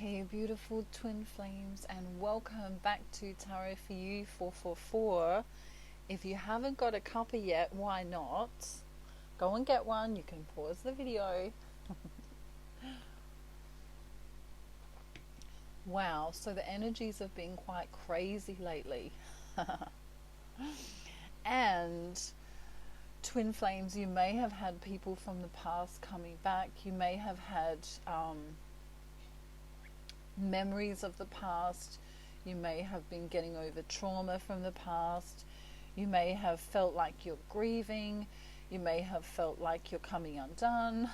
Hey, beautiful twin flames, and welcome back to Tarot for You 444. If you haven't got a copy yet, why not? Go and get one. You can pause the video. Wow, so the energies have been quite crazy lately. And twin flames, you may have had people from the past coming back. You may have had memories of the past. You may have been getting over trauma from the past. You may have felt like you're grieving. You may have felt like you're coming undone.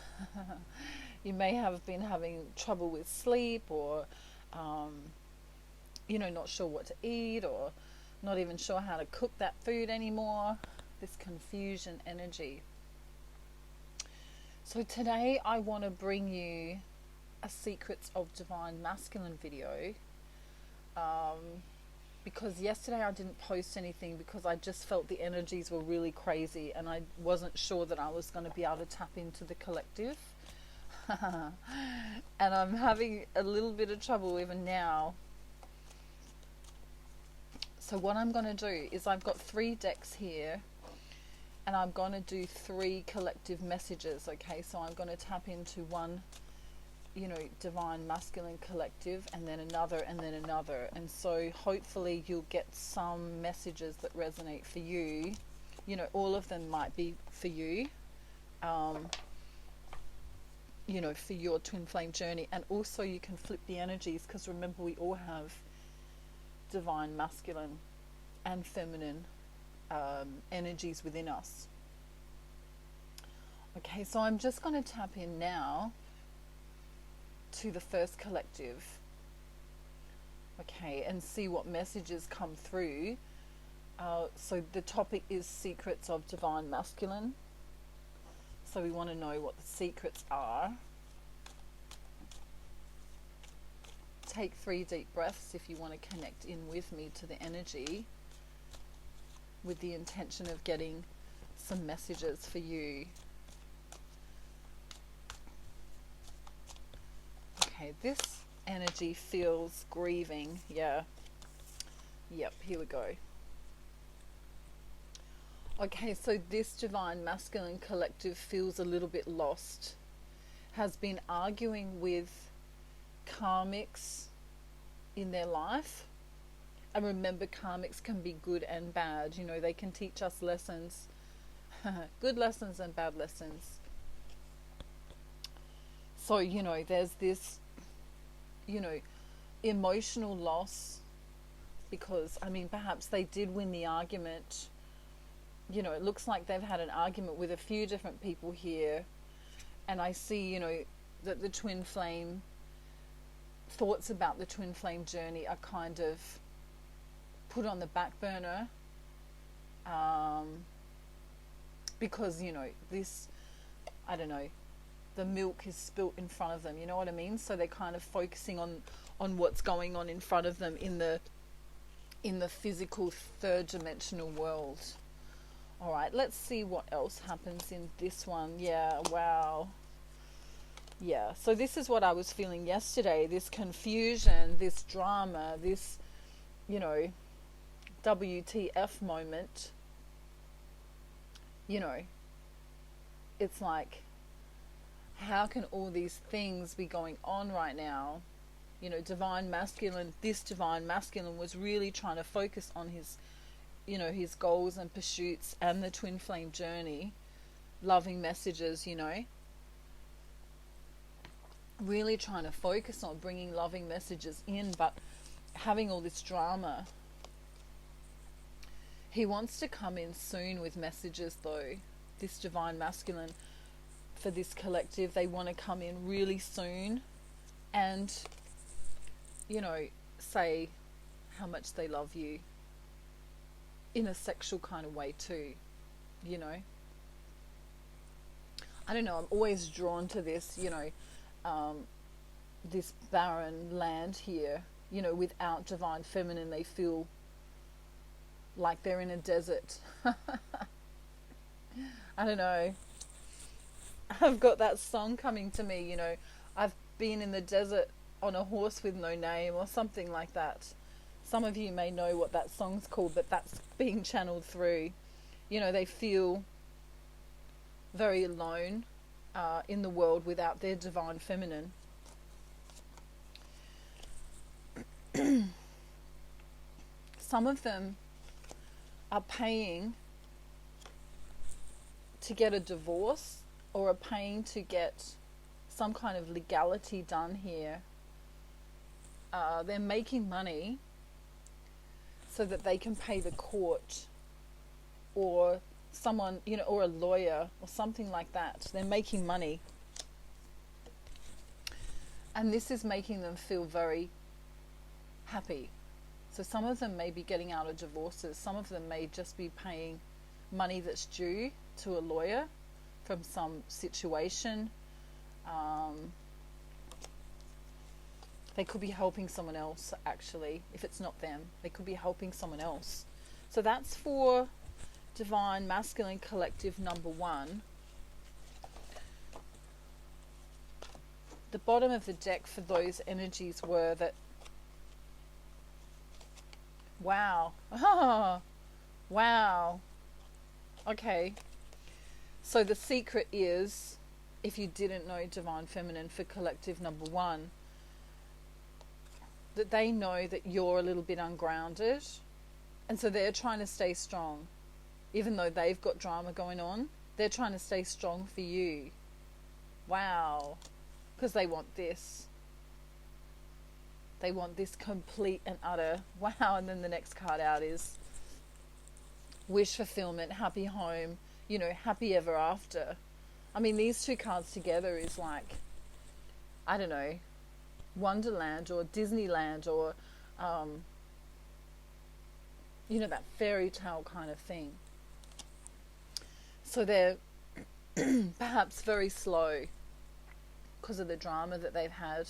You may have been having trouble with sleep, or not sure what to eat, or not even sure how to cook that food anymore. This confusion energy. So today I want to bring you a Secrets of Divine Masculine video, because yesterday I didn't post anything because I just felt the energies were really crazy and I wasn't sure that I was going to be able to tap into the collective. And I'm having a little bit of trouble even now. So what I'm going to do is, I've got 3 decks here and I'm going to do 3 collective messages. Okay, so I'm going to tap into one, divine masculine collective, and then another, and then another. And so hopefully you'll get some messages that resonate for you. All of them might be for you, for your twin flame journey. And also you can flip the energies, because remember, we all have divine masculine and feminine energies within us. Okay, so I'm just going to tap in now to the first collective, okay, and see what messages come through. So the topic is Secrets of Divine Masculine. So we want to know what the secrets are. Take 3 deep breaths if you want to connect in with me to the energy, with the intention of getting some messages for you. Okay, this energy feels grieving. Yeah. Yep, here we go. Okay, so this divine masculine collective feels a little bit lost. Has been arguing with karmics in their life. And remember, karmics can be good and bad. They can teach us lessons. Good lessons and bad lessons. So, there's this emotional loss, because perhaps they did win the argument. It looks like they've had an argument with a few different people here, and I see that the twin flame thoughts about the twin flame journey are kind of put on the back burner, because this, I don't know, the milk is spilt in front of them, you know what I mean? So they're kind of focusing on what's going on in front of them in the physical 3rd dimensional world. All right, let's see what else happens in this one. Yeah, wow. Yeah, so this is what I was feeling yesterday, this confusion, this drama, this, WTF moment. It's like, how can all these things be going on right now? Divine masculine, this divine masculine was really trying to focus on his, his goals and pursuits and the twin flame journey, loving messages, really trying to focus on bringing loving messages in, but having all this drama. He wants to come in soon with messages, though. This divine masculine, for this collective, they want to come in really soon and, say how much they love you in a sexual kind of way too, I don't know, I'm always drawn to this, this barren land here, without divine feminine. They feel like they're in a desert. I don't know. I've got that song coming to me, I've been in the desert on a horse with no name or something like that. Some of you may know what that song's called, but that's being channeled through. You know, they feel very alone in the world without their divine feminine. Some of them are paying to get a divorce or are paying to get some kind of legality done here. They're making money so that they can pay the court or someone, you know, or a lawyer or something like that. They're making money. And this is making them feel very happy. So some of them may be getting out of divorces. Some of them may just be paying money that's due to a lawyer from some situation. They could be helping someone else, actually. If it's not them, they could be helping someone else. So that's for Divine Masculine Collective number 1. The bottom of the deck for those energies were that, wow, oh, wow, okay. So the secret is, if you didn't know Divine Feminine for Collective number 1, that they know that you're a little bit ungrounded, and so they're trying to stay strong. Even though they've got drama going on, they're trying to stay strong for you. Wow. Because they want this. They want this complete and utter wow. And then the next card out is wish fulfillment, happy home, you know, happy ever after. I mean, these two cards together is like, I don't know, Wonderland or Disneyland or, you know, that fairy tale kind of thing. So they're perhaps very slow because of the drama that they've had.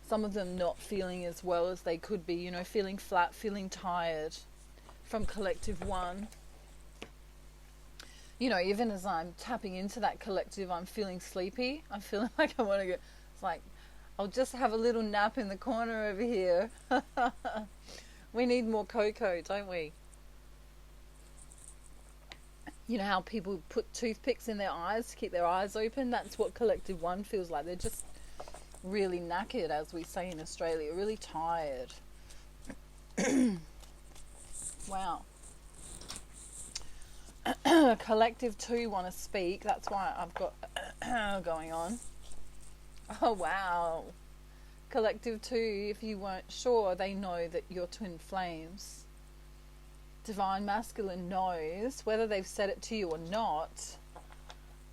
Some of them not feeling as well as they could be, you know, feeling flat, feeling tired from Collective 1. You know, even as I'm tapping into that collective, I'm feeling sleepy. I'm feeling like I want to go. It's like, I'll just have a little nap in the corner over here. We need more cocoa, don't we? You know how people put toothpicks in their eyes to keep their eyes open? That's what Collective 1 feels like. They're just really knackered, as we say in Australia, really tired. Wow. Collective 2 want to speak. That's why I've got going on. Oh, wow. Collective 2, if you weren't sure, they know that you're twin flames. Divine Masculine knows, whether they've said it to you or not,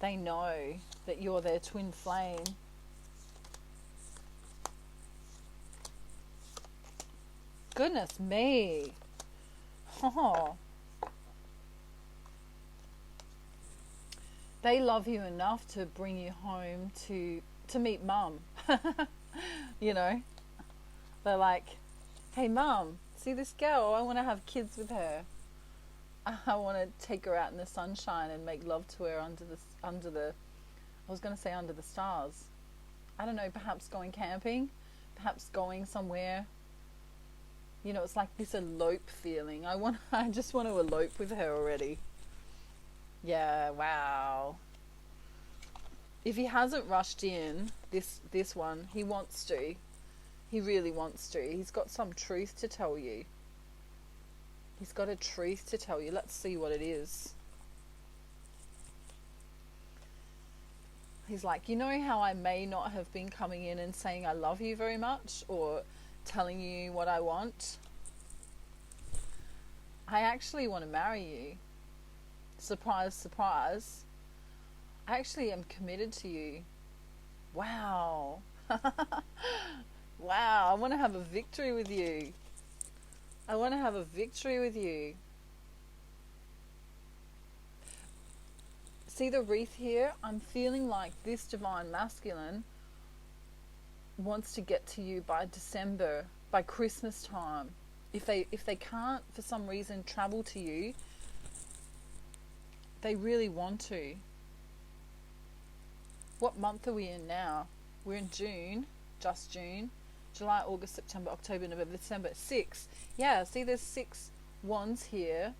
they know that you're their twin flame. Goodness me. Oh. They love you enough to bring you home to meet Mum. You know, they're like, hey Mum, see this girl? I want to have kids with her. I want to take her out in the sunshine and make love to her under the I was going to say under the stars. I don't know, perhaps going camping, perhaps going somewhere. You know, it's like this elope feeling. I just want to elope with her already. Yeah, wow. If he hasn't rushed in, this one, he wants to. He really wants to. He's got some truth to tell you. He's got a truth to tell you. Let's see what it is. He's like, you know how I may not have been coming in and saying I love you very much or telling you what I want? I actually want to marry you. Surprise, surprise. I actually am committed to you. Wow. Wow, I want to have a victory with you. I want to have a victory with you. See the wreath here? I'm feeling like this Divine Masculine wants to get to you by December, by Christmas time. If they can't for some reason travel to you, they really want to. What month are we in now? We're in June. just June. July, August, September, October, November, December. 6. Yeah, see there's 6 wands here.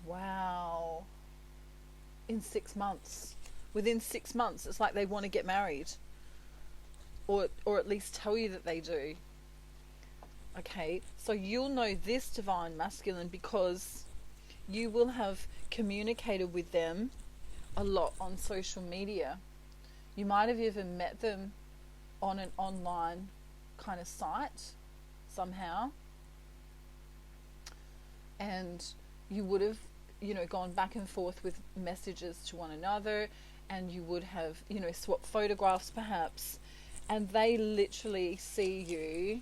Wow. In 6 months. Within 6 months, it's like they want to get married. Or at least tell you that they do. Okay, so you'll know this divine masculine because you will have communicated with them a lot on social media. You might have even met them on an online kind of site somehow. And you would have, gone back and forth with messages to one another, and you would have, swapped photographs perhaps. And they literally see you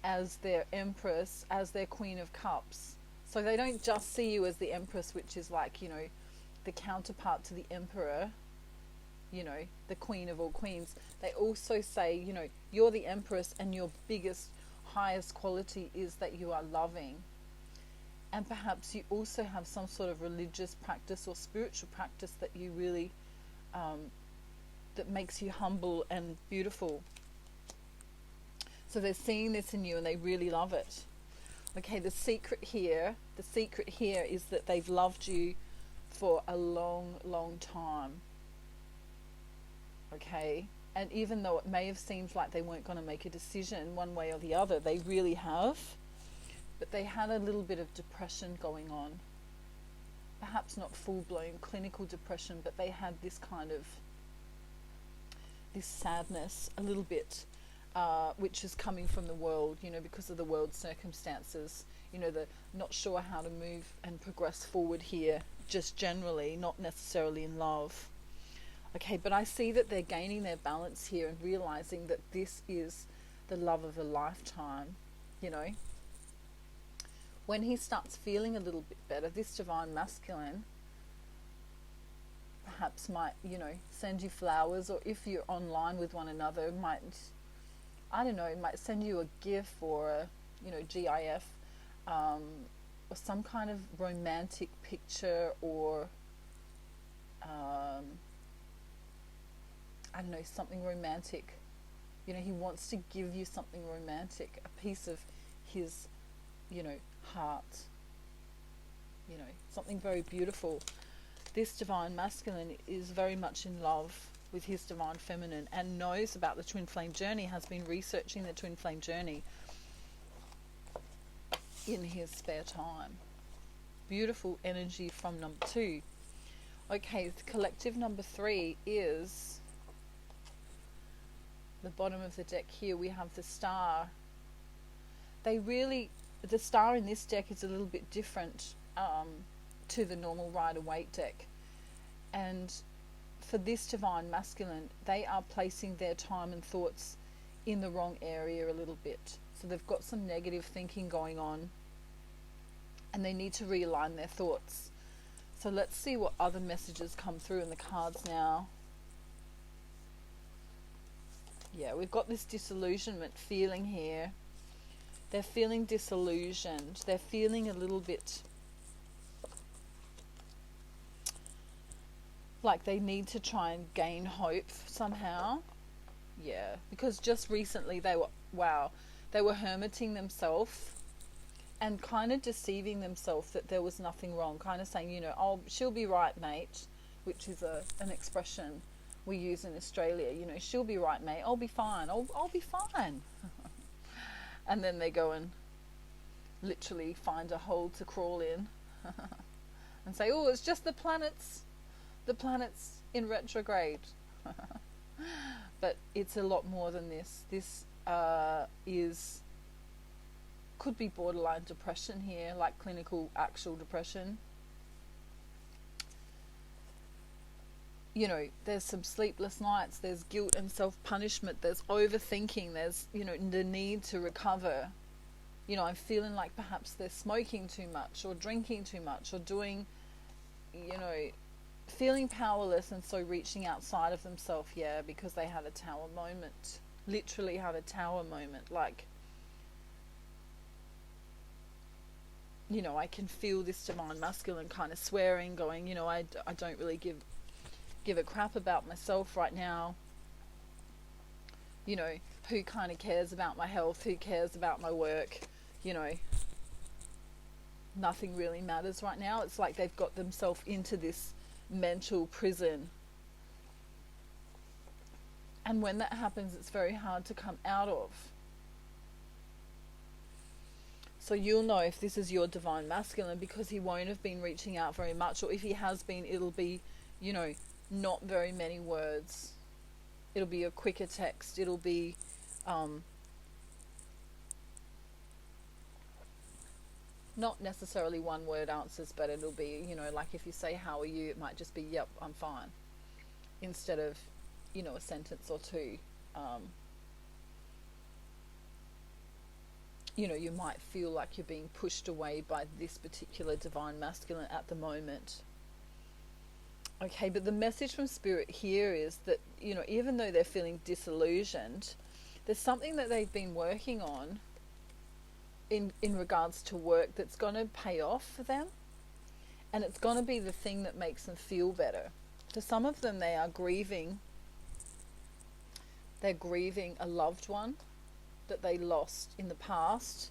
as their empress, as their queen of cups. So they don't just see you as the empress, which is like, the counterpart to the emperor, the queen of all queens. They also say, you're the empress, and your biggest, highest quality is that you are loving. And perhaps you also have some sort of religious practice or spiritual practice that you really, that makes you humble and beautiful. So they're seeing this in you and they really love it. Okay, the secret here is that they've loved you for a long, long time. Okay, and even though it may have seemed like they weren't going to make a decision one way or the other, they really have. But they had a little bit of depression going on. Perhaps not full-blown clinical depression, but they had this kind of, this sadness a little bit, which is coming from the world, because of the world's circumstances, the not sure how to move and progress forward here, just generally, not necessarily in love. Okay, but I see that they're gaining their balance here and realizing that this is the love of a lifetime, When he starts feeling a little bit better, this divine masculine perhaps might, send you flowers, or if you're online with one another, might send you a GIF or a, GIF, or some kind of romantic picture, or something romantic. He wants to give you something romantic, a piece of his, heart, something very beautiful. This divine masculine is very much in love with his divine feminine and knows about the twin flame journey, has been researching the twin flame journey in his spare time. Beautiful energy from number 2. Okay, the collective number 3 is the bottom of the deck here. We have the star. The star in this deck is a little bit different to the normal Rider-Waite deck. And for this divine masculine, they are placing their time and thoughts in the wrong area a little bit. So they've got some negative thinking going on and they need to realign their thoughts. So let's see what other messages come through in the cards now. Yeah, we've got this disillusionment feeling here. They're feeling disillusioned. They're feeling a little bit like they need to try and gain hope somehow. Yeah, because just recently they were hermiting themselves and kind of deceiving themselves that there was nothing wrong, kind of saying, oh, she'll be right, mate, which is an expression we use in Australia. She'll be right, mate, I'll be fine, I'll be fine. And then they go and literally find a hole to crawl in and say, oh, it's just the planets in retrograde. But it's a lot more than this. This could be borderline depression here, like clinical actual depression. There's some sleepless nights, there's guilt and self-punishment, there's overthinking, there's, the need to recover. I'm feeling like perhaps they're smoking too much or drinking too much or doing, feeling powerless, and so reaching outside of themselves, because they had a tower moment. Literally had a tower moment, like, I can feel this divine masculine kind of swearing, going, I don't really give give a crap about myself right now. You know, who kind of cares about my health? Who cares about my work? You know, nothing really matters right now. It's like they've got themselves into this mental prison. And when that happens, it's very hard to come out of. So you'll know if this is your divine masculine, because he won't have been reaching out very much, or if he has been, it'll be, you know, not very many words. It'll be a quicker text. It'll be not necessarily one word answers, but it'll be, you know, like if you say, how are you? It might just be, yep, I'm fine. Instead of, you know, a sentence or two. You know, you might feel like you're being pushed away by this particular divine masculine at the moment. Okay, but the message from Spirit here is that, you know, even though they're feeling disillusioned, there's something that they've been working on in regards to work that's going to pay off for them. And it's going to be the thing that makes them feel better. For some of them, they are grieving. They're grieving a loved one that they lost in the past.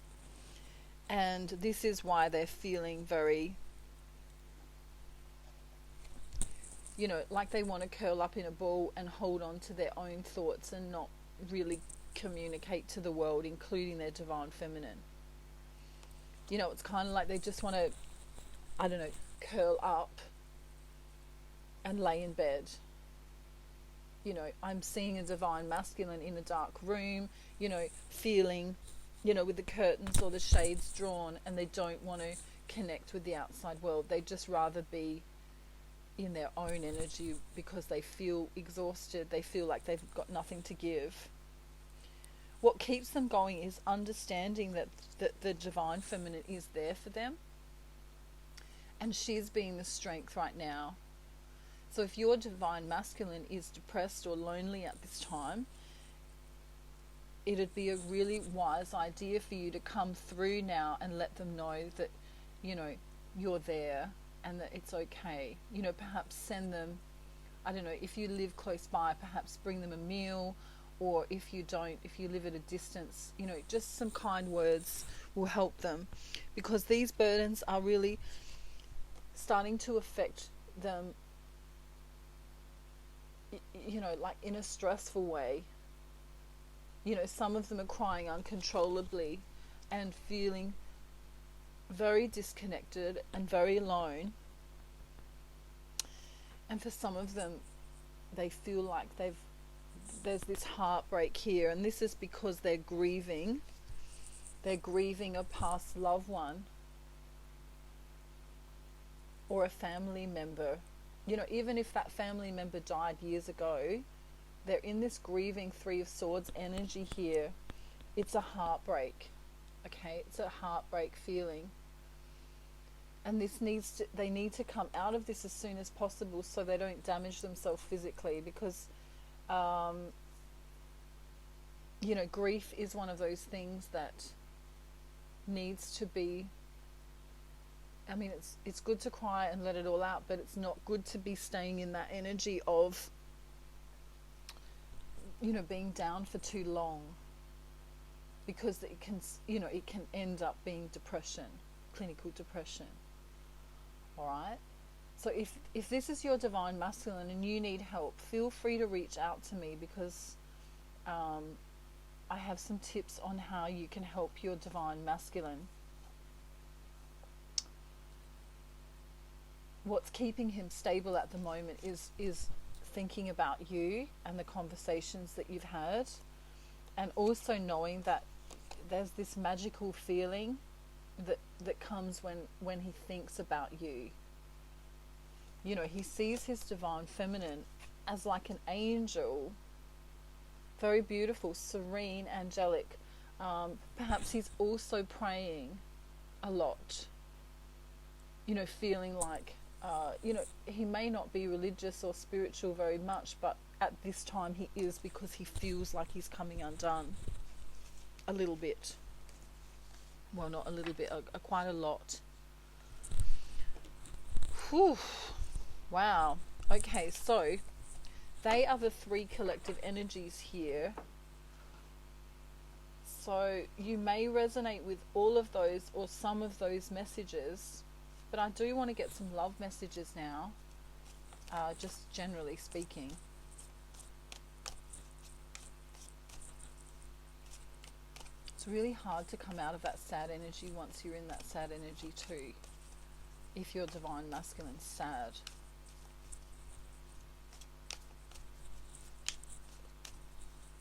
And this is why they're feeling very, you know, like they want to curl up in a ball and hold on to their own thoughts and not really communicate to the world, including their divine feminine. You know, it's kind of like they just want to, I don't know, curl up and lay in bed. You know, I'm seeing a divine masculine in a dark room, you know, feeling, you know, with the curtains or the shades drawn, and they don't want to connect with the outside world. They'd just rather be in their own energy because they feel exhausted. They feel like they've got nothing to give. What keeps them going is understanding that the divine feminine is there for them, and she's being the strength right now. So if your divine masculine is depressed or lonely at this time, it'd be a really wise idea for you to come through now and let them know that, you know, you're there and that it's okay. You know, perhaps send them, I don't know, if you live close by, perhaps bring them a meal, or if you don't, if you live at a distance, you know, just some kind words will help them, because these burdens are really starting to affect them, you know, like in a stressful way. You know, some of them are crying uncontrollably and feeling very disconnected and very alone. And for some of them, they feel like there's this heartbreak here, and this is because they're grieving a past loved one or a family member. You know, even if that family member died years ago, they're in this grieving Three of Swords energy here. It's a heartbreak, okay? It's a heartbreak feeling. And they need to come out of this as soon as possible so they don't damage themselves physically, because, you know, grief is one of those things that needs to be, I mean, it's good to cry and let it all out, but it's not good to be staying in that energy of, you know, being down for too long, because it can, you know, it can end up being depression, clinical depression. All right. So if this is your divine masculine and you need help, feel free to reach out to me, because I have some tips on how you can help your divine masculine. What's keeping him stable at the moment is thinking about you and the conversations that you've had, and also knowing that there's this magical feeling that comes when he thinks about you. You know, he sees his divine feminine as like an angel, very beautiful, serene, angelic. Perhaps he's also praying a lot, you know, feeling like, you know, he may not be religious or spiritual very much, but at this time he is, because he feels like he's coming undone a little bit. Well, not a little bit, quite a lot. Whew. Wow. Okay, so they are the three collective energies here. So you may resonate with all of those or some of those messages, but I do want to get some love messages now, just generally speaking. It's really hard to come out of that sad energy once you're in that sad energy too, if you're divine masculine sad.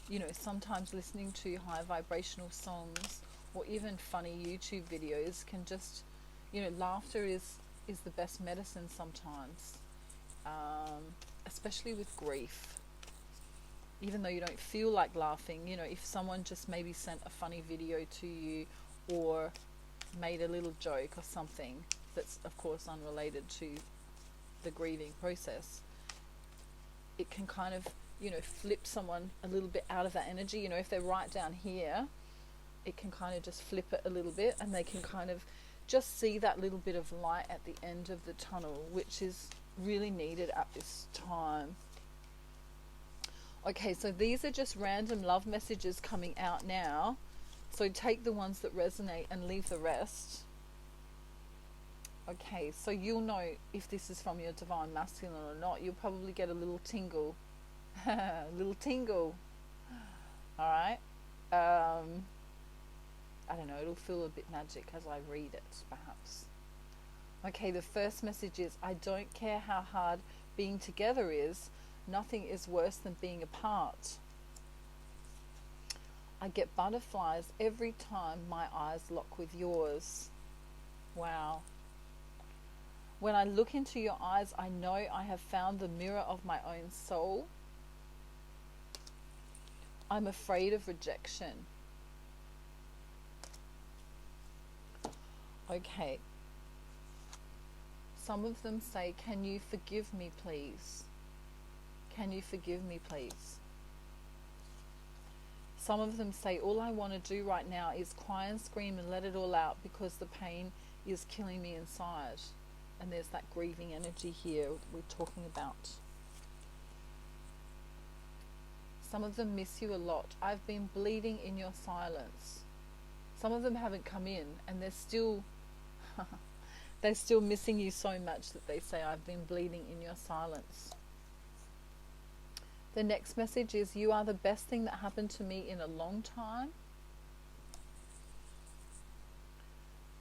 You know, sometimes listening to high vibrational songs or even funny YouTube videos can just, you know, laughter is the best medicine sometimes, especially with grief. Even though you don't feel like laughing, you know, if someone just maybe sent a funny video to you or made a little joke or something that's of course unrelated to the grieving process, it can kind of, you know, flip someone a little bit out of that energy. You know, if they're right down here, it can kind of just flip it a little bit and they can kind of just see that little bit of light at the end of the tunnel, which is really needed at this time. Okay, so these are just random love messages coming out now. So take the ones that resonate and leave the rest. Okay, so you'll know if this is from your divine masculine or not. You'll probably get a little tingle. Little tingle. Alright. I don't know, it'll feel a bit magic as I read it, perhaps. Okay, the first message is, I don't care how hard being together is. Nothing is worse than being apart. I get butterflies every time my eyes lock with yours. Wow. When I look into your eyes, I know I have found the mirror of my own soul. I'm afraid of rejection. Okay. Some of them say, can you forgive me, please? Can you forgive me, please? Some of them say, all I want to do right now is cry and scream and let it all out because the pain is killing me inside. And there's that grieving energy here we're talking about. Some of them miss you a lot. I've been bleeding in your silence. Some of them haven't come in and they're still missing you so much that they say, I've been bleeding in your silence. The next message is, you are the best thing that happened to me in a long time.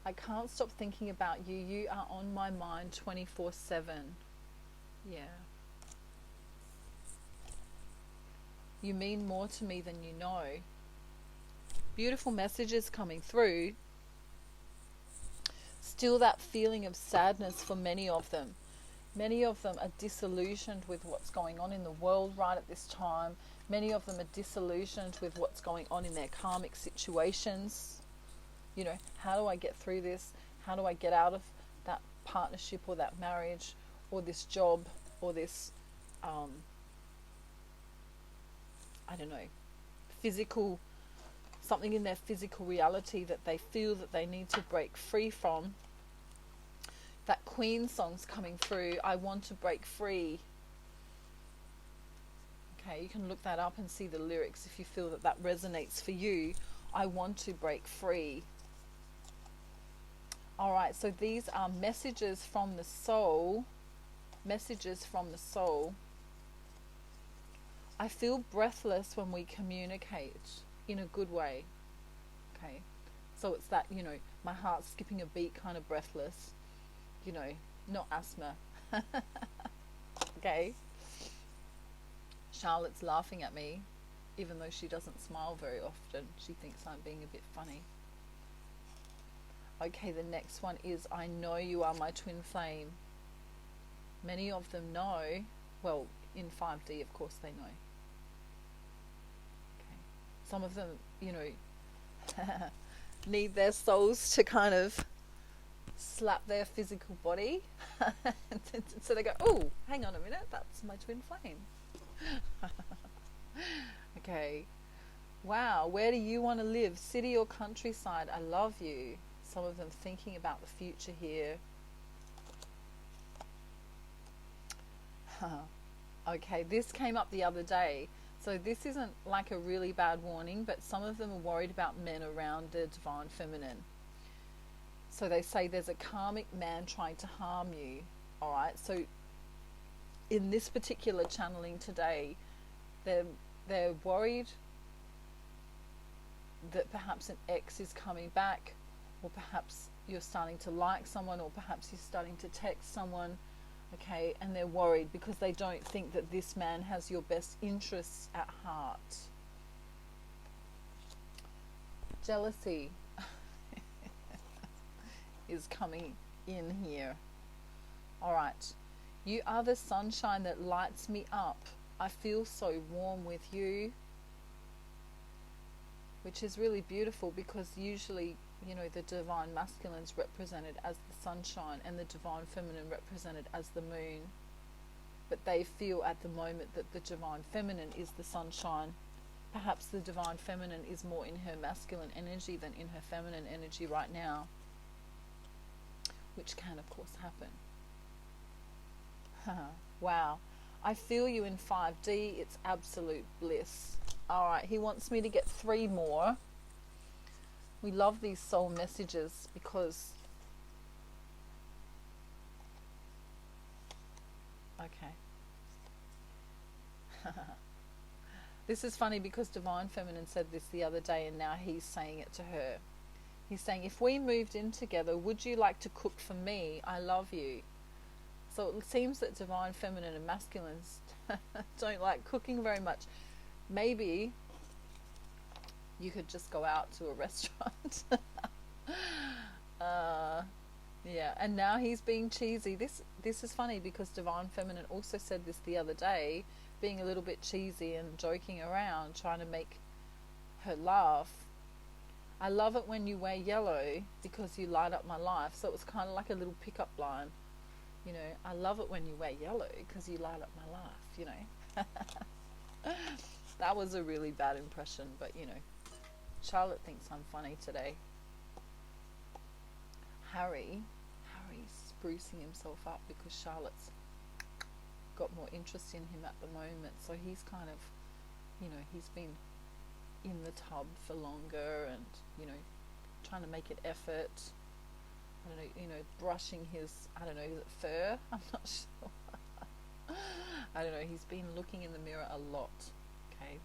I can't stop thinking about you. You are on my mind 24/7. Yeah. You mean more to me than you know. Beautiful messages coming through. Still that feeling of sadness for many of them. Many of them are disillusioned with what's going on in the world right at this time. Many of them are disillusioned with what's going on in their karmic situations. You know, how do I get through this? How do I get out of that partnership or that marriage or this job or this, I don't know, physical, something in their physical reality that they feel that they need to break free from. That Queen song's coming through, I want to break free. Okay, you can look that up and see the lyrics if you feel that that resonates for you. I want to break free. Alright, so these are messages from the soul. Messages from the soul. I feel breathless when we communicate in a good way. Okay, so it's that, you know, my heart's skipping a beat kind of breathless. You know, not asthma. Okay. Charlotte's laughing at me, even though she doesn't smile very often. She thinks I'm being a bit funny. Okay, the next one is, I know you are my twin flame. Many of them know. Well, in 5D, of course, they know. Okay. Some of them, you know, need their souls to kind of slap their physical body. So they go, oh, hang on a minute, that's my twin flame. Okay. Wow, where do you want to live? City or countryside? I love you. Some of them thinking about the future here. Okay, this came up the other day. So this isn't like a really bad warning, but some of them are worried about men around the divine feminine. So they say there's a karmic man trying to harm you. All right. So in this particular channeling today, they're they're worried that perhaps an ex is coming back, or perhaps you're starting to like someone, or perhaps you're starting to text someone. Okay, and they're worried because they don't think that this man has your best interests at heart. Jealousy is coming in here. All right. You are the sunshine that lights me up. I feel so warm with you. Which is really beautiful, because usually, the divine masculine's represented as the sunshine and the divine feminine represented as the moon. But they feel at the moment that the divine feminine is the sunshine. Perhaps the divine feminine is more in her masculine energy than in her feminine energy right now, which can of course happen. Wow. I feel you in 5D. It's absolute bliss. All right, he wants me to get 3 more. We love these soul messages because... Okay. This is funny because Divine Feminine said this the other day, and now he's saying it to her. He's saying, if we moved in together, would you like to cook for me? I love you. So it seems that Divine Feminine and Masculines don't like cooking very much. Maybe you could just go out to a restaurant. Yeah, and now he's being cheesy. This is funny because Divine Feminine also said this the other day, being a little bit cheesy and joking around, trying to make her laugh. I love it when you wear yellow because you light up my life. So it was kind of like a little pickup line. I love it when you wear yellow because you light up my life, That was a really bad impression, but Charlotte thinks I'm funny today. Harry's sprucing himself up because Charlotte's got more interest in him at the moment. So he's kind of, he's been in the tub for longer and, trying to make an effort. I don't know, brushing his, is it fur? I'm not sure. I don't know, he's been looking in the mirror a lot, okay?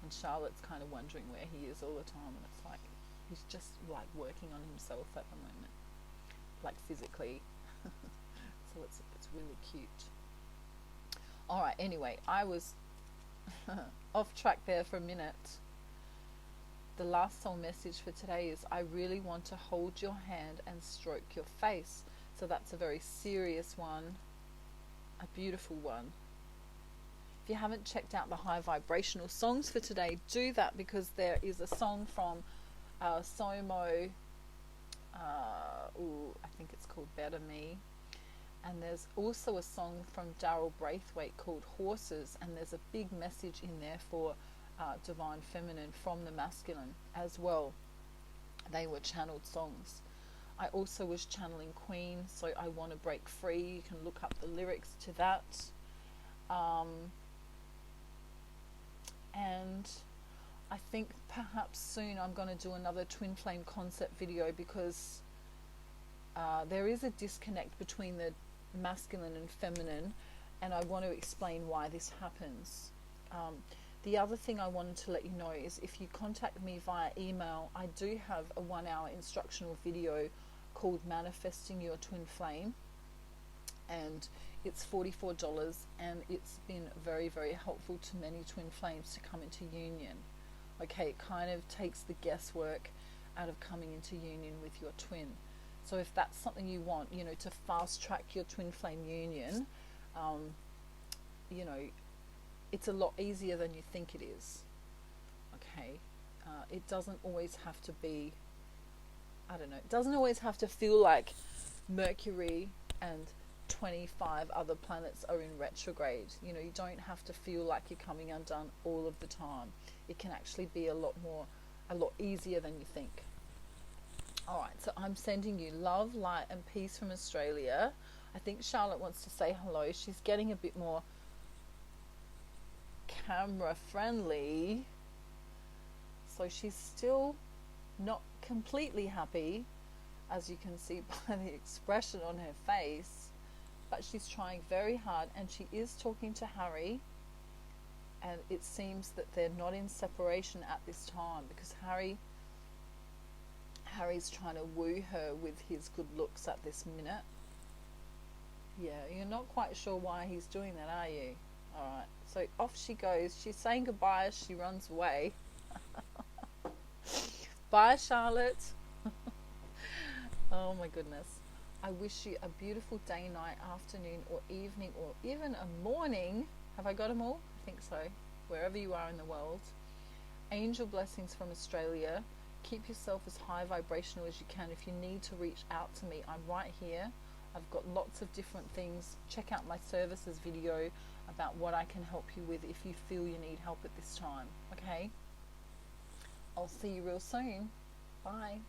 And Charlotte's kind of wondering where he is all the time, and it's like, he's just like working on himself at the moment, like physically. So it's really cute. Alright, anyway, I was off track there for a minute. The last soul message for today is, I really want to hold your hand and stroke your face. So that's a very serious one, a beautiful one. If you haven't checked out the high vibrational songs for today, do that, because there is a song from Somo, I think it's called Better Me. And there's also a song from Daryl Braithwaite called Horses, and there's a big message in there for Divine Feminine from the masculine as well. They were channeled songs. I also was channeling Queen, so I Want to Break Free. You can look up the lyrics to that. And I think perhaps soon I'm going to do another twin flame concept video, because there is a disconnect between the masculine and feminine, and I want to explain why this happens. The other thing I wanted to let you know is, if you contact me via email, I do have a 1-hour instructional video called Manifesting Your Twin Flame, and it's $44, and it's been very, very helpful to many twin flames to come into union. Okay, it kind of takes the guesswork out of coming into union with your twin. So if that's something you want, to fast track your twin flame union, it's a lot easier than you think it is. Okay, it doesn't always have to be, it doesn't always have to feel like Mercury and 25 other planets are in retrograde. You don't have to feel like you're coming undone all of the time. It can actually be a lot easier than you think. Alright, so I'm sending you love, light and peace from Australia. I think Charlotte wants to say hello. She's getting a bit more camera friendly. So she's still not completely happy, as you can see by the expression on her face, but she's trying very hard, and she is talking to Harry, and it seems that they're not in separation at this time, because Harry's trying to woo her with his good looks at this minute. Yeah, you're not quite sure why he's doing that, are you? Alright, so off she goes. She's saying goodbye as she runs away. Bye, Charlotte. Oh my goodness. I wish you a beautiful day, night, afternoon, or evening, or even a morning. Have I got them all? I think so. Wherever you are in the world. Angel blessings from Australia. Keep yourself as high vibrational as you can. If you need to reach out to me, I'm right here. I've got lots of different things. Check out my services video about what I can help you with if you feel you need help at this time. Okay? I'll see you real soon. Bye.